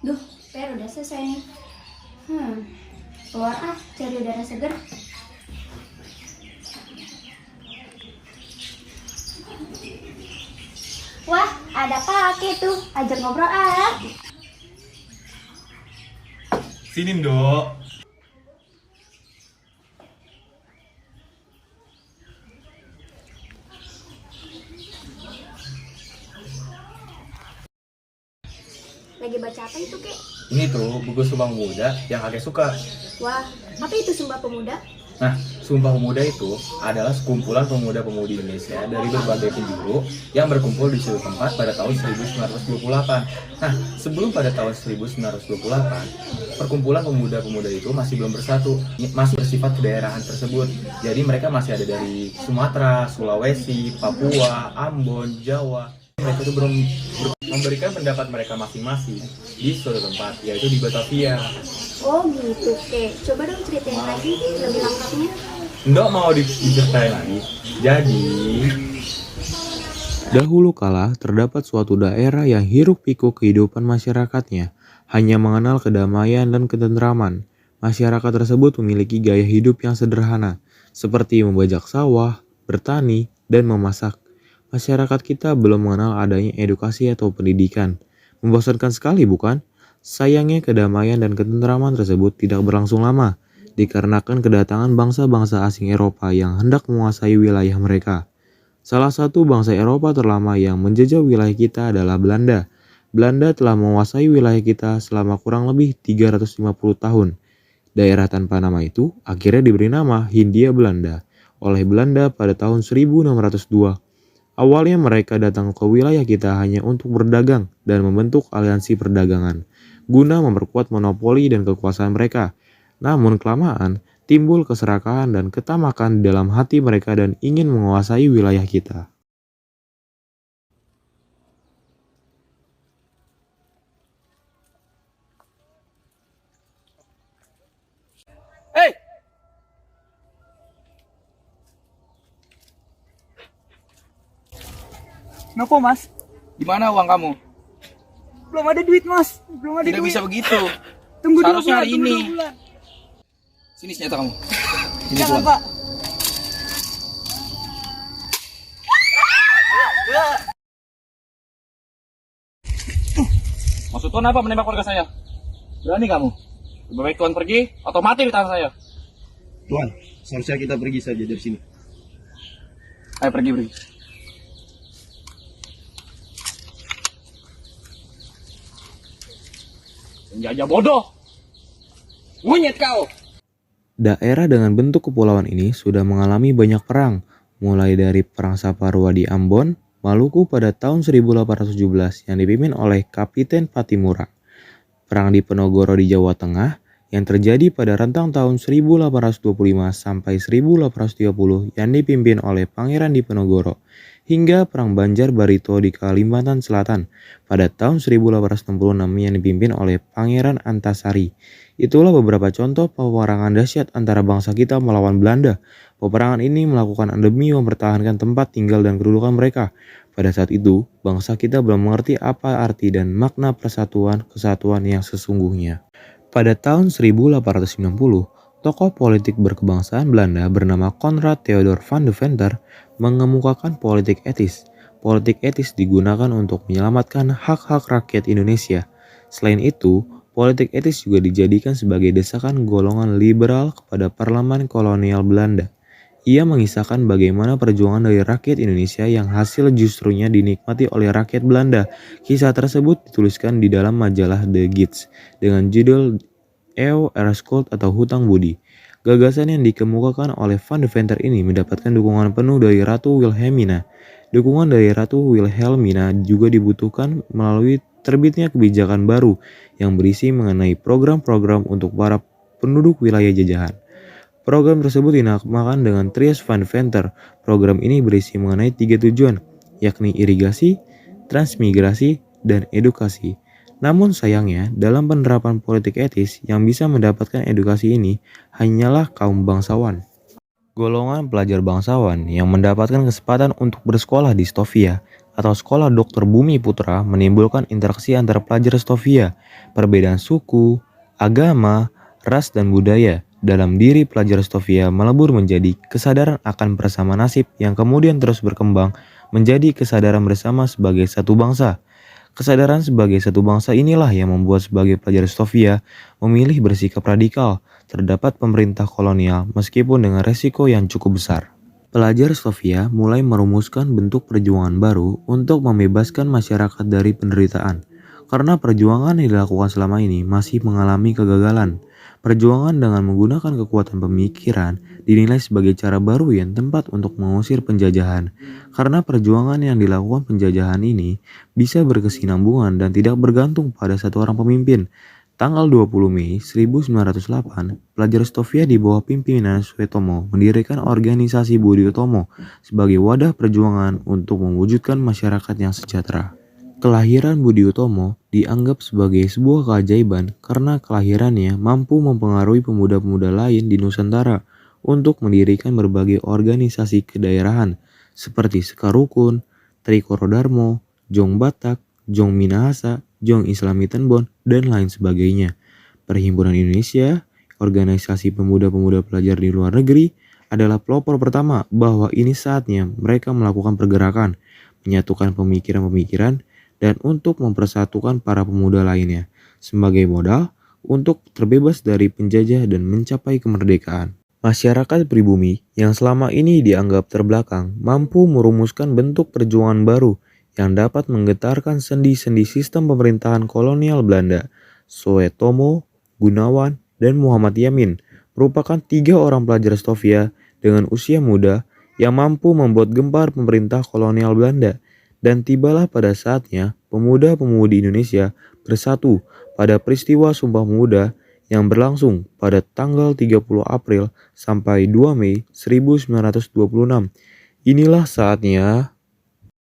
Duh, PR udah selesai nih. Keluar cari udara segar. Wah, ada kakek tuh. Ajak ngobrol Sini, Ndok. Lagi baca apa itu, Kek? Ini tuh buku Sumpah Pemuda yang kakek suka. Wah, apa itu Sumpah Pemuda? Nah, Sumpah Pemuda itu adalah sekumpulan pemuda-pemudi Indonesia dari berbagai penjuru yang berkumpul di suatu tempat pada tahun 1928. Nah, sebelum pada tahun 1928, perkumpulan pemuda-pemuda itu masih belum bersatu, masih bersifat kedaerahan tersebut. Jadi mereka masih ada dari Sumatera, Sulawesi, Papua, Ambon, Jawa. Mereka itu belum memberikan pendapat mereka masing-masing di suatu tempat, yaitu di Batavia. Oh gitu, Kek. Coba dong ceritain lagi lebih lengkapnya. Ndok mau diceritain lagi. Jadi, Dahulu kala terdapat suatu daerah yang hiruk pikuk kehidupan masyarakatnya, hanya mengenal kedamaian dan ketentraman. Masyarakat tersebut memiliki gaya hidup yang sederhana, seperti membajak sawah, bertani, dan memasak. Masyarakat kita belum mengenal adanya edukasi atau pendidikan. Membosankan sekali bukan? Sayangnya kedamaian dan ketentraman tersebut tidak berlangsung lama, dikarenakan kedatangan bangsa-bangsa asing Eropa yang hendak menguasai wilayah mereka. Salah satu bangsa Eropa terlama yang menjajah wilayah kita adalah Belanda. Belanda telah menguasai wilayah kita selama kurang lebih 350 tahun. Daerah tanpa nama itu akhirnya diberi nama Hindia Belanda oleh Belanda pada tahun 1602. Awalnya mereka datang ke wilayah kita hanya untuk berdagang dan membentuk aliansi perdagangan, guna memperkuat monopoli dan kekuasaan mereka. Namun kelamaan, timbul keserakahan dan ketamakan di dalam hati mereka dan ingin menguasai wilayah kita. Hei, Kenapa mas? di mana uang kamu? Belum ada duit mas, belum ada Tidak duit. bisa begitu. Tunggu dua Seharusnya bulan, hari tunggu ini. 2 bulan. Sini senjata kamu. Ini Jangan uang. pak. Maksud Tuan apa menembak warga saya? Berani kamu? Lebih baik Tuan pergi atau mati di tangan saya. Tuan, seharusnya kita pergi saja dari sini. Ayo pergi. Penjajah bodoh. Monyet kau. Daerah dengan bentuk kepulauan ini sudah mengalami banyak perang, mulai dari Perang Saparua di Ambon, Maluku pada tahun 1817 yang dipimpin oleh Kapiten Patimura. Perang di Penogoro di Jawa Tengah yang terjadi pada rentang tahun 1825 sampai 1830 yang dipimpin oleh Pangeran Diponegoro, hingga Perang Banjar Barito di Kalimantan Selatan pada tahun 1866 yang dipimpin oleh Pangeran Antasari. Itulah beberapa contoh peperangan dahsyat antara bangsa kita melawan Belanda. Peperangan ini melakukan demi mempertahankan tempat tinggal dan kedudukan mereka. Pada saat itu, bangsa kita belum mengerti apa arti dan makna persatuan kesatuan yang sesungguhnya. Pada tahun 1890, tokoh politik berkebangsaan Belanda bernama Konrad Theodor van de Venter mengemukakan politik etis. Politik etis digunakan untuk menyelamatkan hak-hak rakyat Indonesia. Selain itu, politik etis juga dijadikan sebagai desakan golongan liberal kepada parlemen kolonial Belanda. Ia mengisahkan bagaimana perjuangan dari rakyat Indonesia yang hasil justrunya dinikmati oleh rakyat Belanda. Kisah tersebut dituliskan di dalam majalah The Gids dengan judul Eeuw Erschuld atau Hutang Budi. Gagasan yang dikemukakan oleh Van de Venter ini mendapatkan dukungan penuh dari Ratu Wilhelmina. Dukungan dari Ratu Wilhelmina juga dibutuhkan melalui terbitnya kebijakan baru yang berisi mengenai program-program untuk para penduduk wilayah jajahan. Program tersebut dinamakan dengan Trias Van de Venter. Program ini berisi mengenai 3 tujuan, yakni irigasi, transmigrasi, dan edukasi. Namun sayangnya, dalam penerapan politik etis yang bisa mendapatkan edukasi ini hanyalah kaum bangsawan. Golongan pelajar bangsawan yang mendapatkan kesempatan untuk bersekolah di Stovia atau Sekolah Dr. Bumi Putra menimbulkan interaksi antara pelajar Stovia, perbedaan suku, agama, ras, dan budaya dalam diri pelajar Stovia melebur menjadi kesadaran akan bersama nasib yang kemudian terus berkembang menjadi kesadaran bersama sebagai satu bangsa. Kesadaran sebagai satu bangsa inilah yang membuat sebagai pelajar Stovia memilih bersikap radikal terhadap pemerintah kolonial meskipun dengan resiko yang cukup besar. Pelajar Stovia mulai merumuskan bentuk perjuangan baru untuk membebaskan masyarakat dari penderitaan. Karena perjuangan yang dilakukan selama ini masih mengalami kegagalan. Perjuangan dengan menggunakan kekuatan pemikiran dinilai sebagai cara baru yang tepat untuk mengusir penjajahan. Karena perjuangan yang dilakukan penjajahan ini bisa berkesinambungan dan tidak bergantung pada satu orang pemimpin. Tanggal 20 Mei 1908, pelajar Stovia di bawah pimpinan Suetomo mendirikan organisasi Budi Utomo sebagai wadah perjuangan untuk mewujudkan masyarakat yang sejahtera. Kelahiran Budi Utomo dianggap sebagai sebuah keajaiban karena kelahirannya mampu mempengaruhi pemuda-pemuda lain di Nusantara untuk mendirikan berbagai organisasi kedaerahan seperti Sekarukun, Trikoro Darmo, Jong Batak, Jong Minahasa, Jong Islami Tenbon, dan lain sebagainya. Perhimpunan Indonesia, organisasi pemuda-pemuda pelajar di luar negeri, adalah pelopor pertama bahwa ini saatnya mereka melakukan pergerakan, menyatukan pemikiran-pemikiran, dan untuk mempersatukan para pemuda lainnya sebagai modal untuk terbebas dari penjajah dan mencapai kemerdekaan. Masyarakat pribumi yang selama ini dianggap terbelakang mampu merumuskan bentuk perjuangan baru yang dapat menggetarkan sendi-sendi sistem pemerintahan kolonial Belanda. Suetomo, Gunawan, dan Muhammad Yamin merupakan 3 orang pelajar Stovia dengan usia muda yang mampu membuat gempar pemerintah kolonial Belanda. Dan tibalah pada saatnya pemuda-pemudi Indonesia bersatu pada peristiwa Sumpah Pemuda yang berlangsung pada tanggal 30 April sampai 2 Mei 1926. Inilah saatnya